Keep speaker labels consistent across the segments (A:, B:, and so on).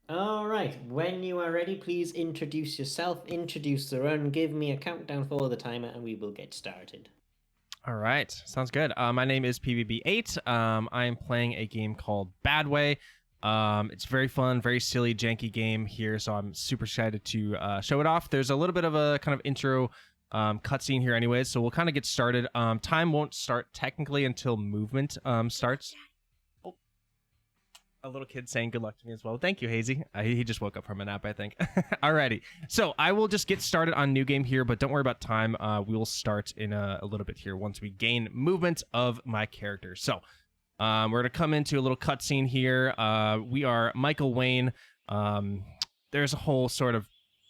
A: All right, when you are ready, please introduce yourself, introduce the run, give me a countdown for the timer, and we will get started.
B: All right, sounds good. My name is PBB8. I'm playing a game called Bad Way. It's very fun, very silly, janky game here, so I'm super excited to show it off. There's a little bit of a kind of intro cutscene here anyways, so we'll kind of get started. Time won't start technically until movement starts. A little kid saying good luck to me as well. Thank you, Hazy. He just woke up from a nap, I think. Alrighty. So I will just get started on new game here, but don't worry about time. We will start in a little bit here once we gain movement of my character. So we're going to come into a little cutscene here. We are Michael Wayne. There's a whole sort of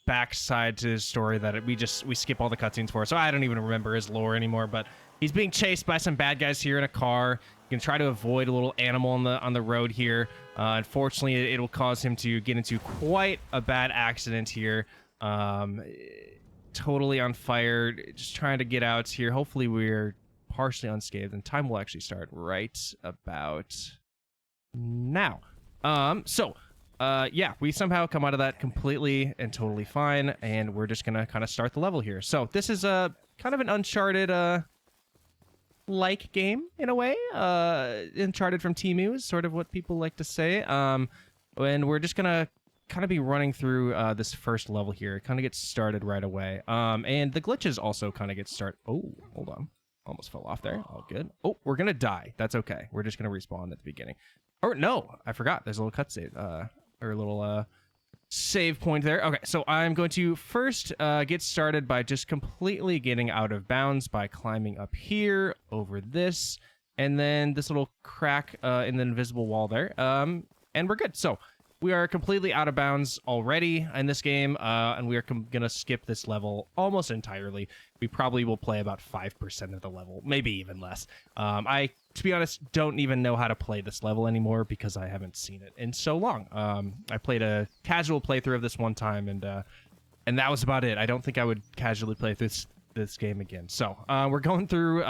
B: backside to his story that we skip all the cutscenes for, so I don't even remember his lore anymore, but he's being chased by some bad guys here in a car. You can try to avoid a little animal on the road here. Unfortunately, it will cause him to get into quite a bad accident here. Totally on fire, just trying to get out here. Hopefully we're partially unscathed, and time will actually start right about now. Yeah, we somehow come out of that completely and totally fine, and we're just gonna kind of start the level here. So this is a kind of an Uncharted like game in a way. Uncharted from Temu is sort of what people like to say. And we're just gonna kind of be running through this first level here. It kind of gets started right away. And the glitches also kind of get started. Oh, hold on. Almost fell off there. All good. Oh, we're gonna die. That's okay. We're just gonna respawn at the beginning. Or no, I forgot. There's a little cutscene. Or a little save point there. Okay, so I'm going to first get started by just completely getting out of bounds by climbing up here, over this, and then this little crack in the invisible wall there. And we're good. So we are completely out of bounds already in this game, and we are gonna skip this level almost entirely. We probably will play about 5% of the level, maybe even less. To be honest, don't even know how to play this level anymore because I haven't seen it in so long. I played a casual playthrough of this one time, and that was about it. I don't think I would casually play this game again. So we're going through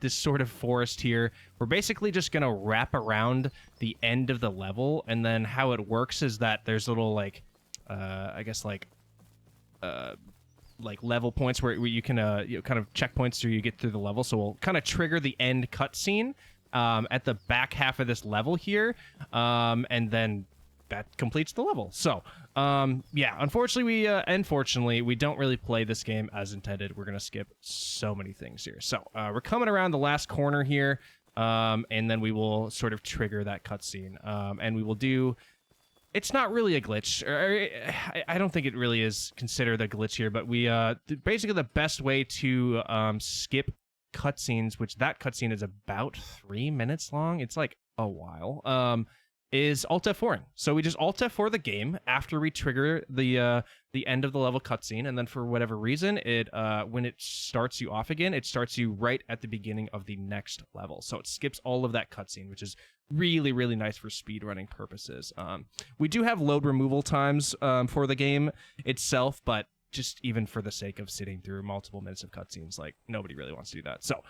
B: this sort of forest here. We're basically just gonna wrap around the end of the level, and then how it works is that there's little I guess like level points where you can kind of checkpoints through you get through the level. So we'll kind of trigger the end cutscene at the back half of this level here, and then that completes the level. So yeah, unfortunately we don't really play this game as intended. We're gonna skip so many things here. So we're coming around the last corner here, and then we will sort of trigger that cutscene, and we will do. It's not really a glitch. I don't think it really is considered a glitch here, but we basically the best way to skip cutscenes, which that cutscene is about 3 minutes long. It's like a while. Is Alt F4ing. So we just Alt F4 the game after we trigger the end of the level cutscene, and then for whatever reason, it when it starts you off again, it starts you right at the beginning of the next level. So it skips all of that cutscene, which is really, really nice for speedrunning purposes. We do have load removal times for the game itself, but just even for the sake of sitting through multiple minutes of cutscenes, like nobody really wants to do that. So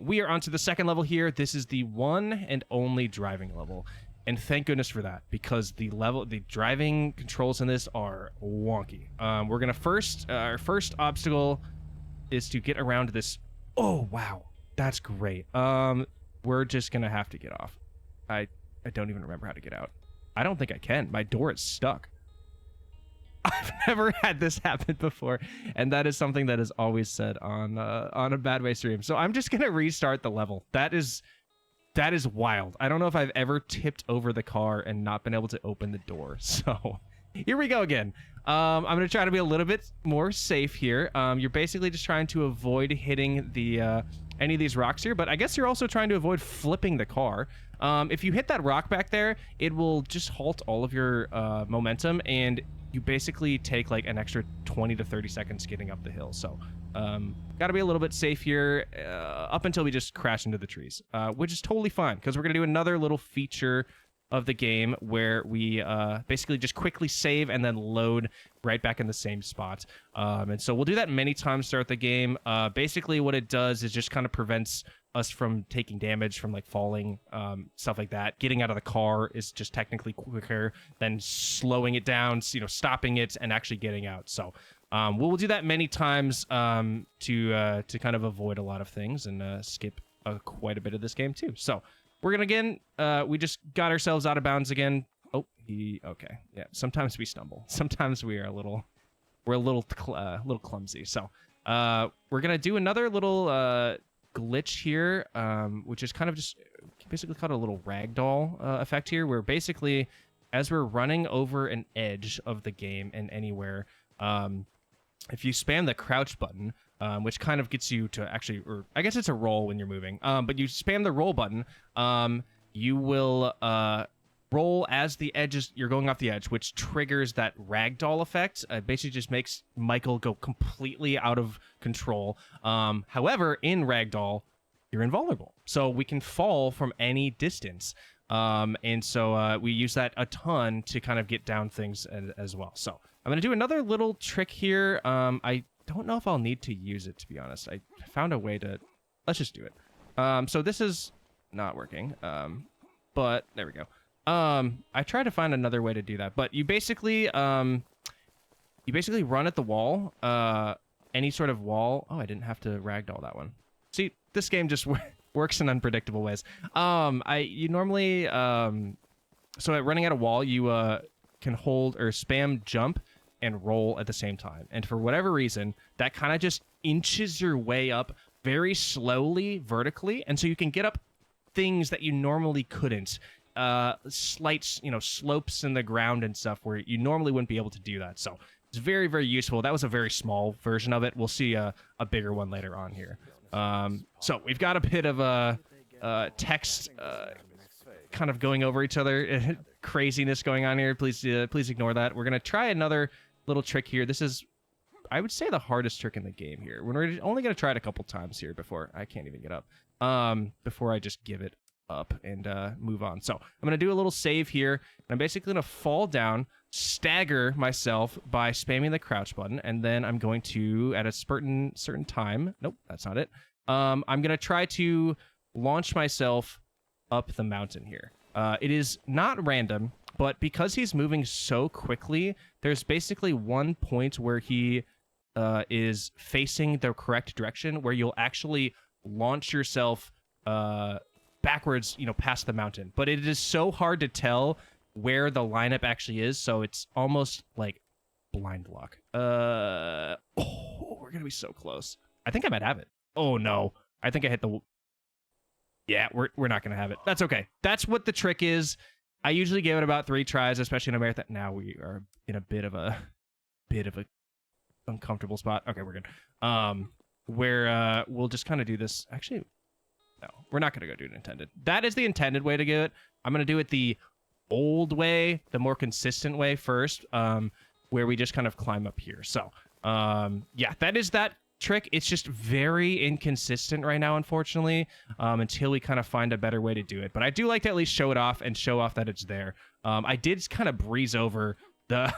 B: we are on to the second level here. This is the one and only driving level. And thank goodness for that, because the driving controls in this are wonky. We're gonna our first obstacle is to get around this. Oh wow, that's great. We're just gonna have to get off. I don't even remember how to get out. I don't think I can. My door is stuck. I've never had this happen before, and that is something that is always said on a Bad Way stream. So I'm just gonna restart the level. That is wild. I don't know if I've ever tipped over the car and not been able to open the door. So here we go again. I'm going to try to be a little bit more safe here. You're basically just trying to avoid hitting the any of these rocks here, but I guess you're also trying to avoid flipping the car. If you hit that rock back there, it will just halt all of your momentum, and you basically take like an extra 20 to 30 seconds getting up the hill. So got to be a little bit safe here up until we just crash into the trees, which is totally fine because we're going to do another little feature of the game where we basically just quickly save and then load right back in the same spot. And so we'll do that many times throughout the game. Basically what it does is just kind of prevents us from taking damage from like falling, stuff like that. Getting out of the car is just technically quicker than slowing it down, stopping it and actually getting out. So we'll do that many times to kind of avoid a lot of things and skip quite a bit of this game too. So we're gonna again, we just got ourselves out of bounds again. Oh, okay, yeah. Sometimes we stumble. Sometimes we're a little clumsy. So we're gonna do another little glitch here, which is kind of just basically called a little ragdoll effect here, where basically as we're running over an edge of the game and anywhere, if you spam the crouch button, which kind of gets you to actually, or I guess it's a roll when you're moving, but you spam the roll button, you will roll as the edges, you're going off the edge, which triggers that ragdoll effect. It basically just makes Michael go completely out of control. However, in ragdoll, you're invulnerable, so we can fall from any distance. And so we use that a ton to kind of get down things as well. So I'm going to do another little trick here. I don't know if I'll need to use it, to be honest. I found a way to... Let's just do it. So this is not working, but there we go. I tried to find another way to do that, but you basically run at the wall, any sort of wall. Oh, I didn't have to ragdoll that one. See, this game just works in unpredictable ways. You normally, so at running at a wall, you can hold or spam jump and roll at the same time. And for whatever reason, that kind of just inches your way up very slowly vertically, and so you can get up things that you normally couldn't. Slight, slopes in the ground and stuff where you normally wouldn't be able to do that. So it's very, very useful. That was a very small version of it. We'll see a bigger one later on here. So we've got a bit of a text kind of going over each other. Craziness going on here. Please ignore that. We're going to try another little trick here. This is, I would say, the hardest trick in the game here. We're only going to try it a couple times here before I can't even get up. Before I just give it up and move on. So I'm going to do a little save here, and I'm basically going to fall down, stagger myself by spamming the crouch button, and then I'm going to, at a certain time, nope, that's not it, I'm going to try to launch myself up the mountain here. It is not random, but because he's moving so quickly, there's basically one point where he is facing the correct direction where you'll actually launch yourself backwards, past the mountain. But it is so hard to tell where the lineup actually is, so it's almost like blind luck. We're gonna be so close. I think I might have it. Oh no, I think I hit the... Yeah, we're not gonna have it. That's okay. That's what the trick is. I usually give it about 3 tries, especially in a marathon. Now we are in a bit of a uncomfortable spot. Okay, we're good. Where we'll just kind of do this. Actually, no, we're not gonna go do it intended. That is the intended way to do it. I'm gonna do it the old way, the more consistent way first, where we just kind of climb up here. So yeah, that is that trick. It's just very inconsistent right now, unfortunately, until we kind of find a better way to do it. But I do like to at least show it off and show off that it's there. I did kind of breeze over the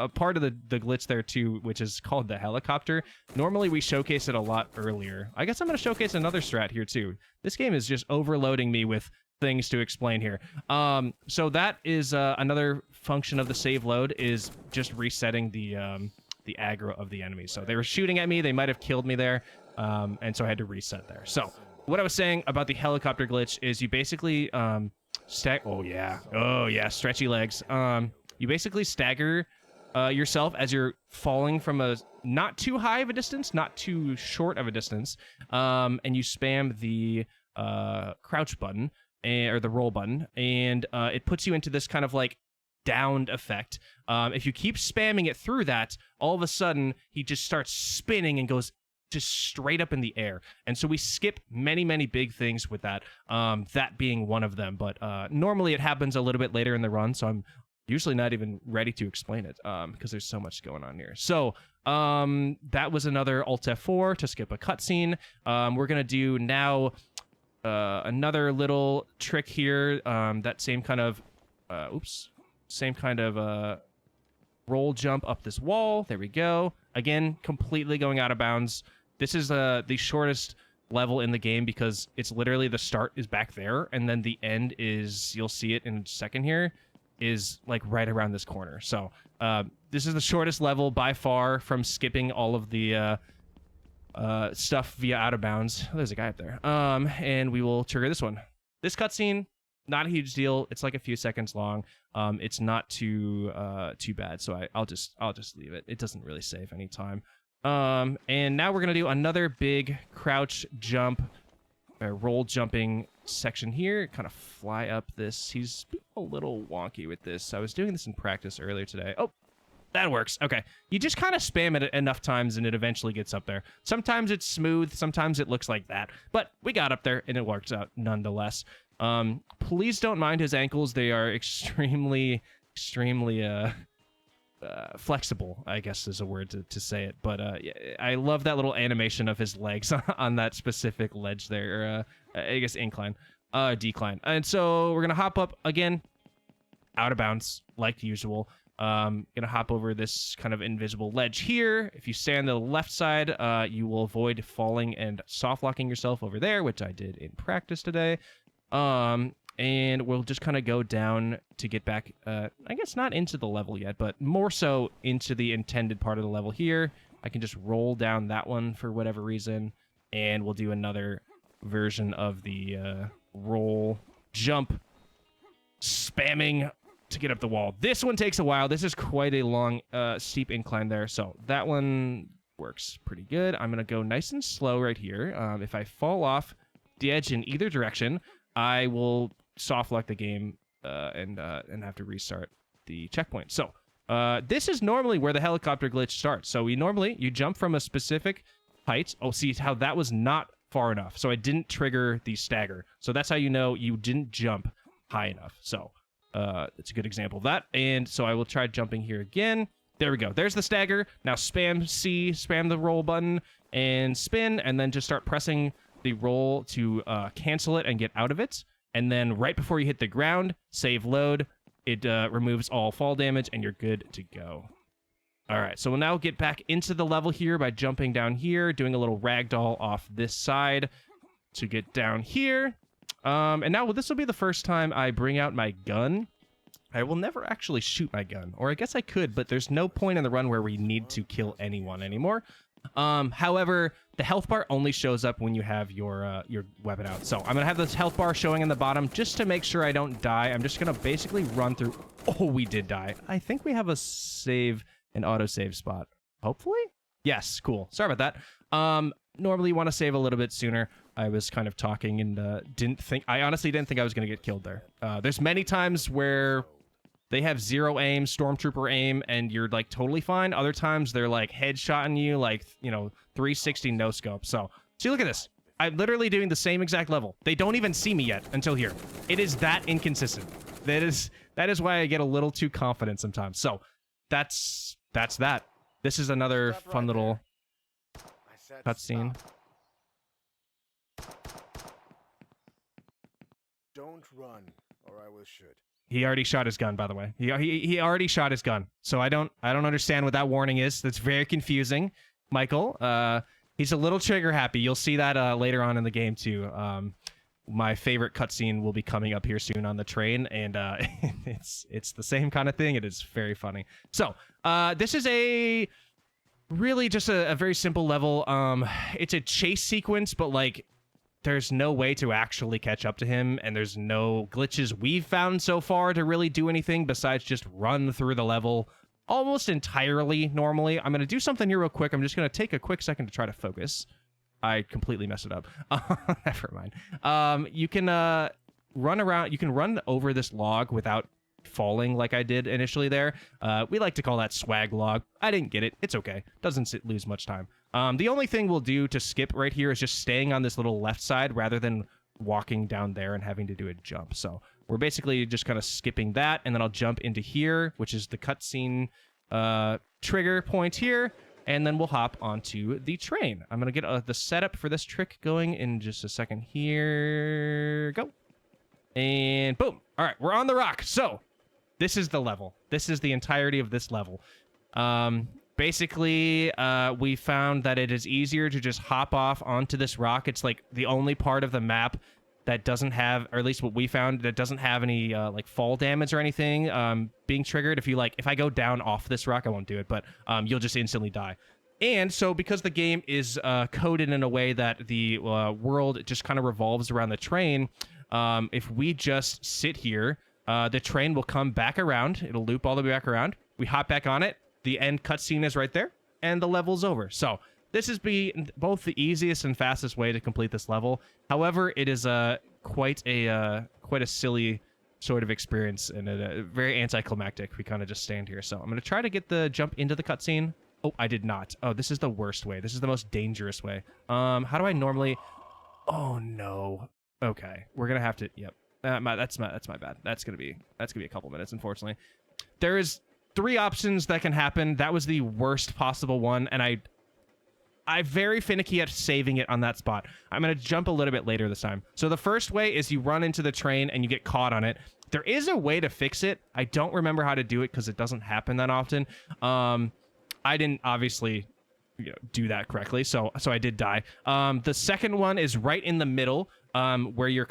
B: a part of the glitch there too, which is called the helicopter. Normally we showcase it a lot earlier. I guess I'm going to showcase another strat here too. This game is just overloading me with things to explain here. So that is another function of the save load, is just resetting the aggro of the enemy. So they were shooting at me, they might have killed me there, and so I had to reset there. So what I was saying about the helicopter glitch is you basically oh yeah, stretchy legs. You basically stagger yourself as you're falling from a not too high of a distance, not too short of a distance, and you spam the crouch button or the roll button, and it puts you into this kind of like downed effect. If you keep spamming it through that, all of a sudden he just starts spinning and goes just straight up in the air. And so we skip many big things with that, that being one of them. But normally it happens a little bit later in the run, so I'm usually not even ready to explain it because there's so much going on here. So that was another Alt F4 to skip a cutscene. We're gonna do now another little trick here. That same kind of, roll jump up this wall. There we go. Again, completely going out of bounds. This is the shortest level in the game because it's literally the start is back there, and then the end is, you'll see it in a second here, is like right around this corner. So this is the shortest level by far from skipping all of the stuff via out of bounds. Oh, there's a guy up there. And we will trigger this one. This cutscene, not a huge deal. It's like a few seconds long. It's not too bad. So I'll just leave it. It doesn't really save any time. And now we're gonna do another big crouch jump, roll jumping section here. Kind of fly up this. He's a little wonky with this. I was doing this in practice earlier today. Oh, that works. Okay. You just kind of spam it enough times and it eventually gets up there. Sometimes it's smooth. Sometimes it looks like that. But we got up there and it works out nonetheless. Please don't mind his ankles. They are extremely flexible, I guess is a word to say it. But I love that little animation of his legs on that specific ledge there. I guess decline. And so we're going to hop up again, out of bounds, like usual. Gonna hop over this kind of invisible ledge here. If you stay on the left side, you will avoid falling and soft locking yourself over there, which I did in practice today. And we'll just kind of go down to get back, I guess not into the level yet, but more so into the intended part of the level here. I can just roll down that one for whatever reason, and we'll do another version of the roll jump spamming to get up the wall. This one takes a while. This is quite a long, steep incline there, so that one works pretty good. I'm going to go nice and slow right here. If I fall off the edge in either direction, I will soft lock the game and have to restart the checkpoint. So this is normally where the helicopter glitch starts. So you jump from a specific height. Oh, see how that was not far enough. So I didn't trigger the stagger. So that's how you know you didn't jump high enough. So it's a good example of that. And so I will try jumping here again. There we go. There's the stagger. Now spam the roll button and spin, and then just start pressing the roll to cancel it and get out of it. And then right before you hit the ground, save load. It removes all fall damage, and you're good to go. All right, so we'll now get back into the level here by jumping down here, doing a little ragdoll off this side to get down here. And now this will be the first time I bring out my gun. I will never actually shoot my gun, or I guess I could, but there's no point in the run where we need to kill anyone anymore. However, the health bar only shows up when you have your weapon out. So I'm gonna have this health bar showing in the bottom just to make sure I don't die. I'm just gonna basically run through. Oh, we did die. I think we have a save, an autosave spot. Hopefully? Yes, cool. Sorry about that. Normally you want to save a little bit sooner. I was kind of talking and I honestly didn't think I was gonna get killed there. There's many times where they have zero aim, stormtrooper aim, and you're like totally fine. Other times they're like headshotting you, like, 360 no scope. So see, look at this. I'm literally doing the same exact level. They don't even see me yet until here. It is that inconsistent. That is why I get a little too confident sometimes. So that's that. This is another fun little cutscene.
C: Don't run, or I will shoot.
B: He already shot his gun, by the way. He already shot his gun. So I don't understand what that warning is. That's very confusing, Michael. He's a little trigger happy. You'll see that later on in the game too. My favorite cutscene will be coming up here soon on the train, and it's the same kind of thing. It is very funny. So this is really just a very simple level. It's a chase sequence, but like, there's no way to actually catch up to him, and there's no glitches we've found so far to really do anything besides just run through the level almost entirely normally. I'm going to do something here real quick. I'm just going to take a quick second to try to focus. I completely messed it up. Never mind. You can run around. You can run over this log without falling like I did initially there. We like to call that swag log. I didn't get it. It's okay. Doesn't lose much time. The only thing we'll do to skip right here is just staying on this little left side rather than walking down there and having to do a jump. So we're basically just kind of skipping that, and then I'll jump into here, which is the cutscene trigger point here. and then we'll hop onto the train. I'm going to get the setup for this trick going in just a second here. Go. And boom. All right, we're on the rock. So this is the level. This is the entirety of this level. Basically, we found that it is easier to just hop off onto this rock. It's like the only part of the map that doesn't have, or at least what we found, that doesn't have any like fall damage or anything being triggered. If I go down off this rock, I won't do it, but you'll just instantly die. And so because the game is coded in a way that the world just kind of revolves around the train, if we just sit here, the train will come back around. It'll loop all the way back around. We hop back on it. The end cutscene is right there, and the level's over. So this is both the easiest and fastest way to complete this level. However, it is quite a silly sort of experience and very anticlimactic. We kind of just stand here. So I'm going to try to get the jump into the cutscene. Oh, I did not. Oh, this is the worst way. This is the most dangerous way. How do I normally... Oh, no. Okay. We're going to have to... Yep. That's my bad. That's gonna be a couple minutes, unfortunately. There is 3 options that can happen. That was the worst possible one, and I'm very finicky at saving it on that spot. I'm gonna jump a little bit later this time. So the first way is you run into the train and you get caught on it. There is a way to fix it. I don't remember how to do it because it doesn't happen that often. I didn't obviously do that correctly, so I did die. The second one is right in the middle, where you're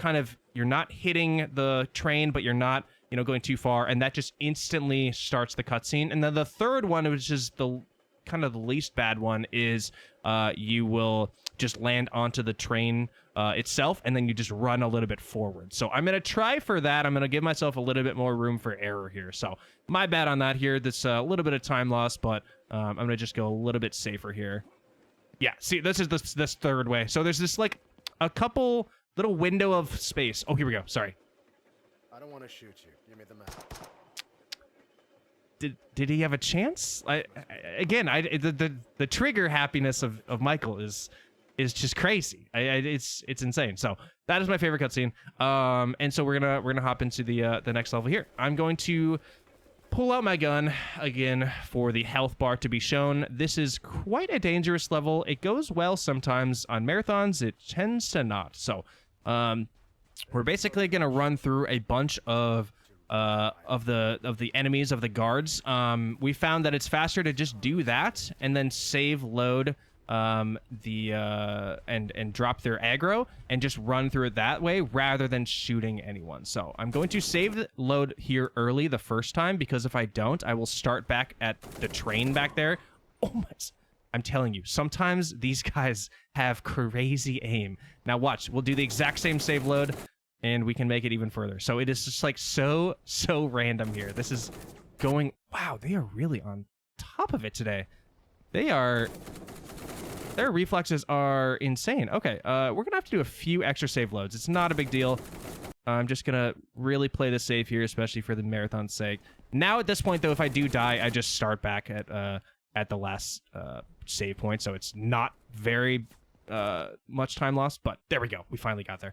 B: not hitting the train, but you're not going too far, and that just instantly starts the cutscene. And then the third one, which is the kind of the least bad one, is you will just land onto the train itself, and then you just run a little bit forward. So I'm gonna try for that. I'm gonna give myself a little bit more room for error here. So my bad on that here. This a little bit of time loss, but I'm gonna just go a little bit safer here. Yeah, see, this is this third way. So there's this like a couple little window of space. Oh, here we go. Sorry.
C: I don't want to shoot you. Give me the map.
B: Did he have a chance? The trigger happiness of Michael is just crazy. It's insane. So that is my favorite cutscene. And so we're gonna hop into the next level here. I'm going to pull out my gun again for the health bar to be shown. This is quite a dangerous level. It goes well sometimes on marathons. It tends to not. So we're basically gonna run through a bunch of the enemies, of the guards. We found that it's faster to just do that and then save load and drop their aggro and just run through it that way rather than shooting anyone. So I'm going to save the load here early the first time, because if I don't, I will start back at the train back there. Oh my, I'm telling you, sometimes these guys have crazy aim. Now watch, we'll do the exact same save load and we can make it even further. So it is just like so random here. This is going, wow, they are really on top of it today. Their reflexes are insane. Okay, we're gonna have to do a few extra save loads. It's not a big deal. I'm just gonna really play this safe here, especially for the marathon's sake. Now at this point though, if I do die, I just start back at the last save point, so it's not very much time lost, but there we go. We finally got there.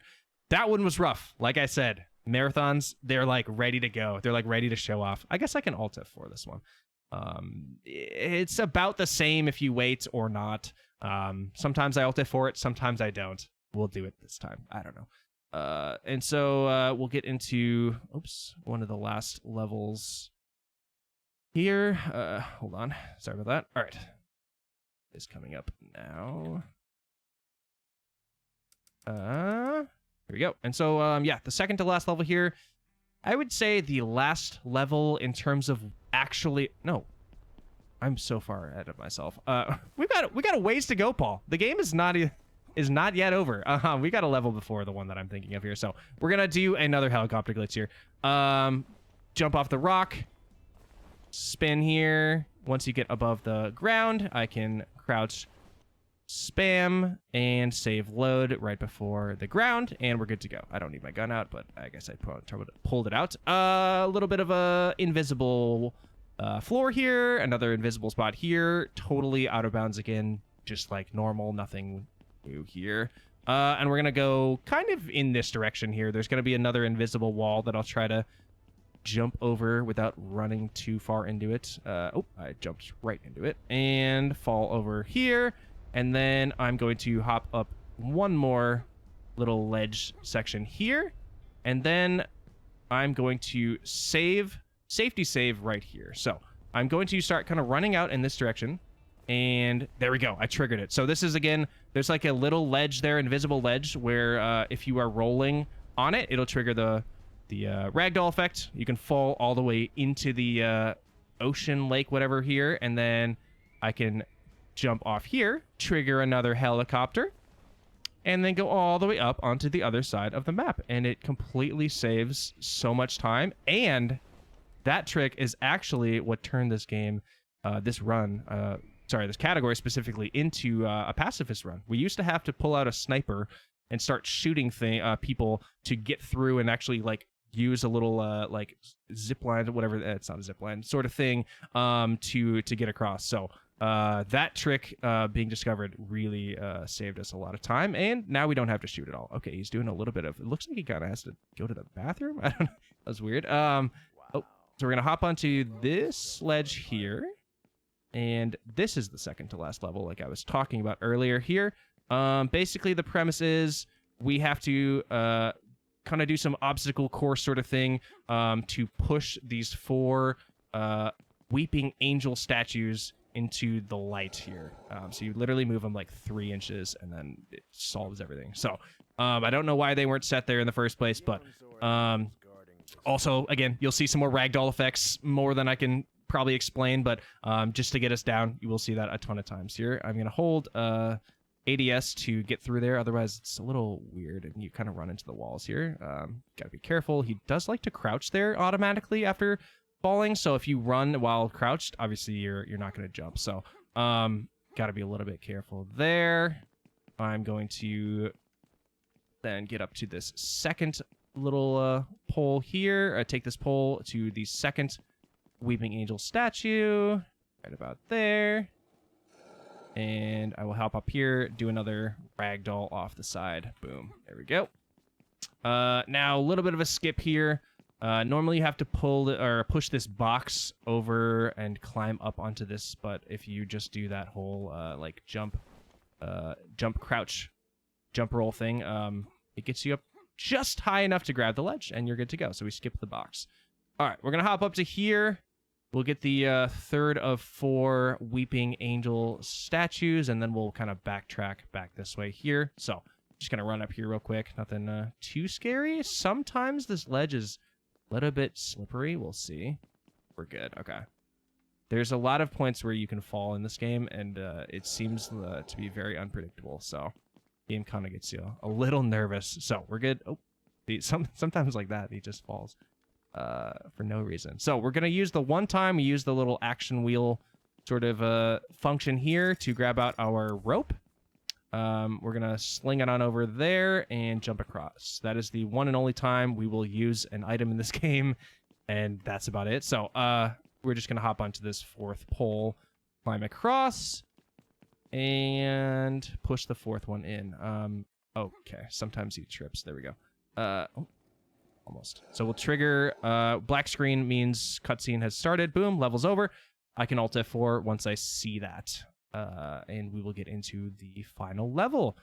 B: That one was rough. Like I said, marathons, they're like ready to go. They're like ready to show off. I guess I can alt F4 this one. It's about the same if you wait or not. Sometimes I alt F4 it, sometimes I don't. We'll do it this time. I don't know. And so we'll get into, one of the last levels here. Hold on. Sorry about that. All right. It's coming up now. Here we go. And so, yeah, the second to last level here, I would say the last level in terms of actually... No. I'm so far ahead of myself. We got a ways to go, Paul. The game is not yet over. We got a level before the one that I'm thinking of here. So we're going to do another helicopter glitch here. Jump off the rock. Spin here. Once you get above the ground, I can crouch, spam, and save load right before the ground, and we're good to go. I don't need my gun out, but I guess I pulled it out. A little bit of a invisible floor here, another invisible spot here, totally out of bounds again, just like normal, nothing new here. And we're gonna go kind of in this direction here. There's gonna be another invisible wall that I'll try to jump over without running too far into it. Oh, I jumped right into it and fall over here. And then I'm going to hop up one more little ledge section here. And then I'm going to safety save right here. So I'm going to start kind of running out in this direction. And there we go. I triggered it. So this is, again, there's like a little ledge there, invisible ledge, where if you are rolling on it, it'll trigger the ragdoll effect. You can fall all the way into the ocean, lake, whatever here. And then I can jump off here, trigger another helicopter, and then go all the way up onto the other side of the map. And it completely saves so much time. And that trick is actually what turned this game, this category specifically, into a pacifist run. We used to have to pull out a sniper and start shooting people to get through and actually like use a little like zip line, whatever. It's not a zip line sort of thing, to get across. So that trick being discovered really saved us a lot of time, and now we don't have to shoot at all. Okay, he's doing a little bit of, it looks like he kind of has to go to the bathroom. I don't know. That was weird. Oh, so we're gonna hop onto this ledge here, and this is the second to last level, like I was talking about earlier here. Basically, the premise is we have to kind of do some obstacle course sort of thing to push these 4 weeping angel statues into the light here. So you literally move them like 3 inches, and then it solves everything. So I don't know why they weren't set there in the first place, but also, again, you'll see some more ragdoll effects, more than I can probably explain, but just to get us down, you will see that a ton of times here. I'm going to hold ADS to get through there, otherwise it's a little weird, and you kind of run into the walls here. Gotta be careful. He does like to crouch there automatically after falling, so if you run while crouched, obviously you're not going to jump. So gotta be a little bit careful there. I'm going to then get up to this second little pole here. Take this pole to the second weeping angel statue right about there, and I will hop up here, do another ragdoll off the side. Boom, there we go. Now a little bit of a skip here. Normally you have to pull or push this box over and climb up onto this, but if you just do that whole like jump, crouch, jump roll thing, it gets you up just high enough to grab the ledge, and you're good to go. So we skip the box. All right, we're gonna hop up to here. We'll get the third of 4 weeping angel statues, and then we'll kind of backtrack back this way here. So just gonna run up here real quick. Nothing too scary. Sometimes this ledge is a little bit slippery. We'll see. We're good. Okay. There's a lot of points where you can fall in this game, and it seems to be very unpredictable. So game kind of gets you a little nervous. So we're good. Oh, sometimes like that, he just falls for no reason. So we're going to use the one time we use the little action wheel sort of function here to grab out our rope. We're going to sling it on over there and jump across. That is the one and only time we will use an item in this game, and that's about it. So we're just going to hop onto this 4th pole, climb across, and push the 4th one in. Okay, sometimes he trips. There we go. Oh, almost. So we'll trigger, black screen means cutscene has started. Boom, level's over. I can Alt F4 once I see that. And we will get into the final level.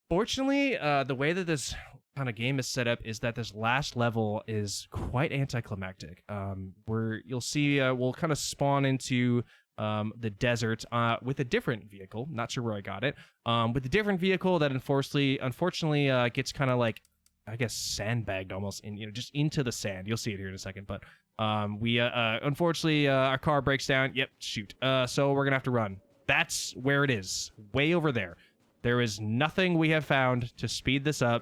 B: Fortunately, the way that this kind of game is set up is that this last level is quite anticlimactic. You'll see we'll kind of spawn into the desert with a different vehicle. Not sure where I got it. With a different vehicle that unfortunately gets kind of like, I guess, sandbagged almost just into the sand. You'll see it here in a second, but we unfortunately our car breaks down. Yep, shoot. So we're gonna have to run. That's where it is, way over there. There is nothing we have found to speed this up.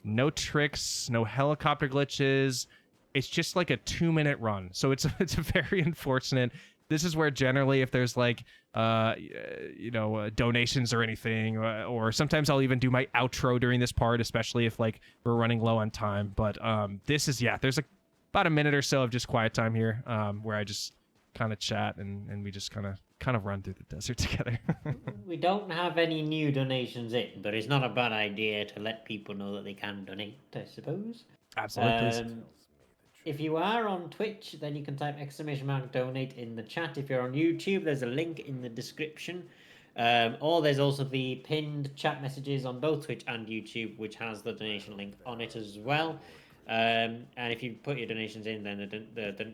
B: No tricks, no helicopter glitches. It's just like a 2-minute run. So it's very unfortunate. This is where generally, if there's like donations or anything, or sometimes I'll even do my outro during this part, especially if like we're running low on time. But this is, there's about a minute or so of just quiet time here, where I just kind of chat and we just kind of run through the desert together.
A: We don't have any new donations in, but it's not a bad idea to let people know that they can donate, I suppose.
B: Absolutely.
A: if you are on Twitch, then you can type !donate in the chat. If you're on YouTube, there's a link in the description. Or there's also the pinned chat messages on both Twitch and YouTube, which has the donation link on it as well. And if you put your donations in, then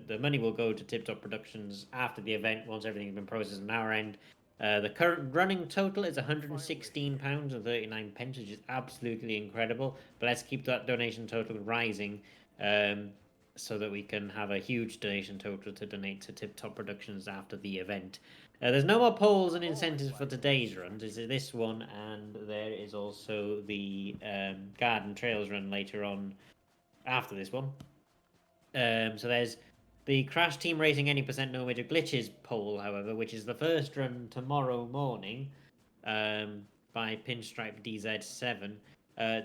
A: the money will go to Tip Top Productions after the event, once everything's been processed on our end. The current running total is £116.39, which is absolutely incredible. But let's keep that donation total rising, so that we can have a huge donation total to donate to Tip Top Productions after the event. There's no more polls and incentives for today's runs. This is this one, and there is also the Garden Trails run later on after this one. So there's the Crash Team Racing Any Percent No Major Glitches poll, however, which is the first run tomorrow morning, by Pinstripe DZ7,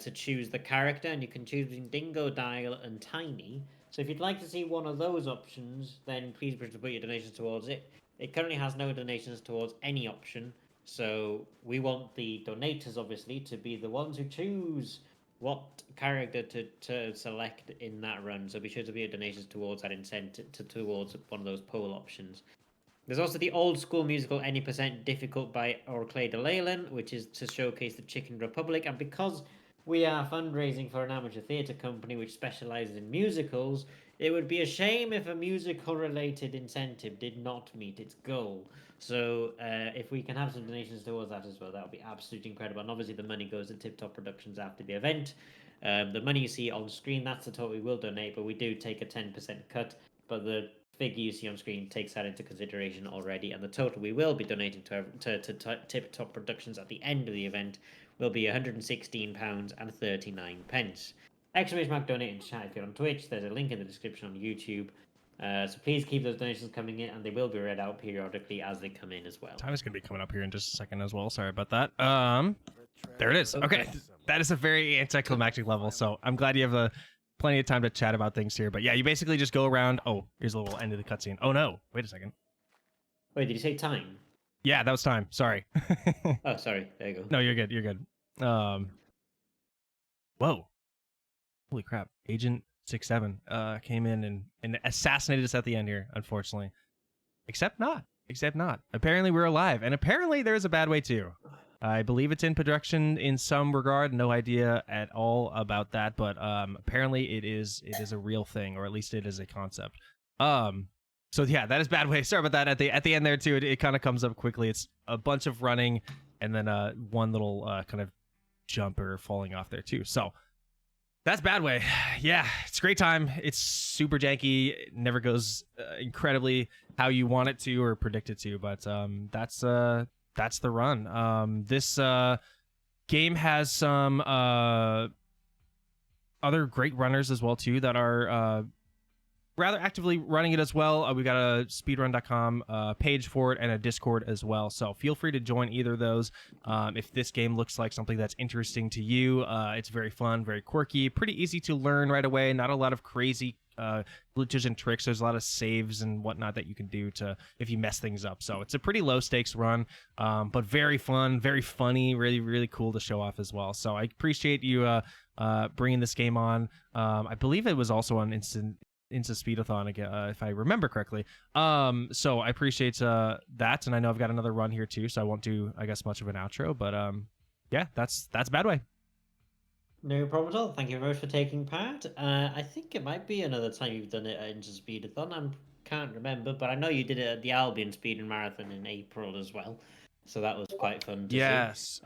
A: to choose the character, and you can choose between Dingo, Dial, and Tiny. So if you'd like to see one of those options, then please put your donations towards it. It currently has no donations towards any option, so we want the donators, obviously, to be the ones who choose what character to select in that run. So be sure to put your donations towards that incentive, towards one of those poll options. There's also the old school musical Any Percent Difficult by Orclay de Leyland, which is to showcase the Chicken Republic. And because we are fundraising for an amateur theatre company which specialises in musicals, it would be a shame if a musical related incentive did not meet its goal. So if we can have some donations towards that as well, that would be absolutely incredible. And obviously the money goes to Tip Top Productions after the event. The money you see on screen, that's the total we will donate, but we do take a 10% cut. But the figure you see on screen takes that into consideration already, and the total we will be donating to Tip Top Productions at the end of the event will be £116.39. Exclamation mark donate in chat if you're on Twitch. There's a link in the description on YouTube. So please keep those donations coming in, and they will be read out periodically as they come in as well.
B: Time is going to be coming up here in just a second as well. Sorry about that. There it is. Okay. That is a very anticlimactic level, so I'm glad you have plenty of time to chat about things here. But yeah, you basically just go around. Oh, here's a little end of the cutscene. Oh no, wait a second.
A: Wait, did you say time?
B: Yeah, that was time. Sorry.
A: Oh, sorry. There you go.
B: No, you're good. You're good. Whoa. Holy crap. Agent 67 came in and assassinated us at the end here, unfortunately. Except not. Apparently we're alive, and apparently there is a bad way too. I believe it's in production in some regard. No idea at all about that, but apparently it is a real thing, or at least it is a concept. So yeah, that is bad way. Sorry about that. At the end there too, it kind of comes up quickly. It's a bunch of running, and then one little kind of jumper falling off there too. So that's bad way. Yeah, it's a great time. It's super janky. It never goes incredibly how you want it to or predict it to, but that's the run. This game has some other great runners as well too that are rather actively running it as well. We've got a speedrun.com page for it and a Discord as well. So feel free to join either of those. If this game looks like something that's interesting to you, it's very fun, very quirky, pretty easy to learn right away. Not a lot of crazy glitches and tricks. There's a lot of saves and whatnot that you can do to if you mess things up. So it's a pretty low stakes run, but very fun, very funny, really, really cool to show off as well. So I appreciate you bringing this game on. I believe it was also on InstaSpeedathon again, if I remember correctly. So I appreciate that, and I know I've got another run here too, so I won't do, I guess, much of an outro, but yeah, that's Bad Way.
A: No problem at all. Thank you very much for taking part. I think it might be another time you've done it at InstaSpeedathon. I can't remember, but I know you did it at the Albion Speedrun Marathon in April as well, so that was quite fun to see.
B: Yes.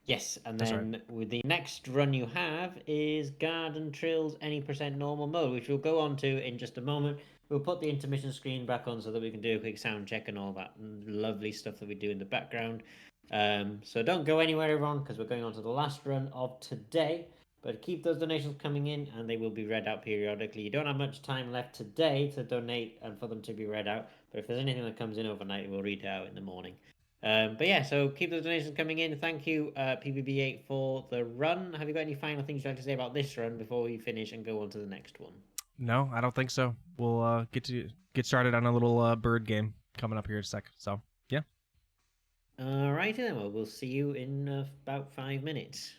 A: Yes, and then with the next run you have is Garden Trails Any Percent Normal Mode, which we'll go on to in just a moment. We'll put the intermission screen back on so that we can do a quick sound check and all that lovely stuff that we do in the background. So don't go anywhere, everyone, because we're going on to the last run of today. But keep those donations coming in, and they will be read out periodically. You don't have much time left today to donate and for them to be read out. But if there's anything that comes in overnight, we'll read it out in the morning. But yeah, so keep those donations coming in. Thank you, PBB8, for the run. Have you got any final things you'd like to say about this run before we finish and go on to the next one?
B: No, I don't think so. We'll get started on a little bird game coming up here in a sec. So yeah.
A: Alrighty then. Well, we'll see you in about 5 minutes.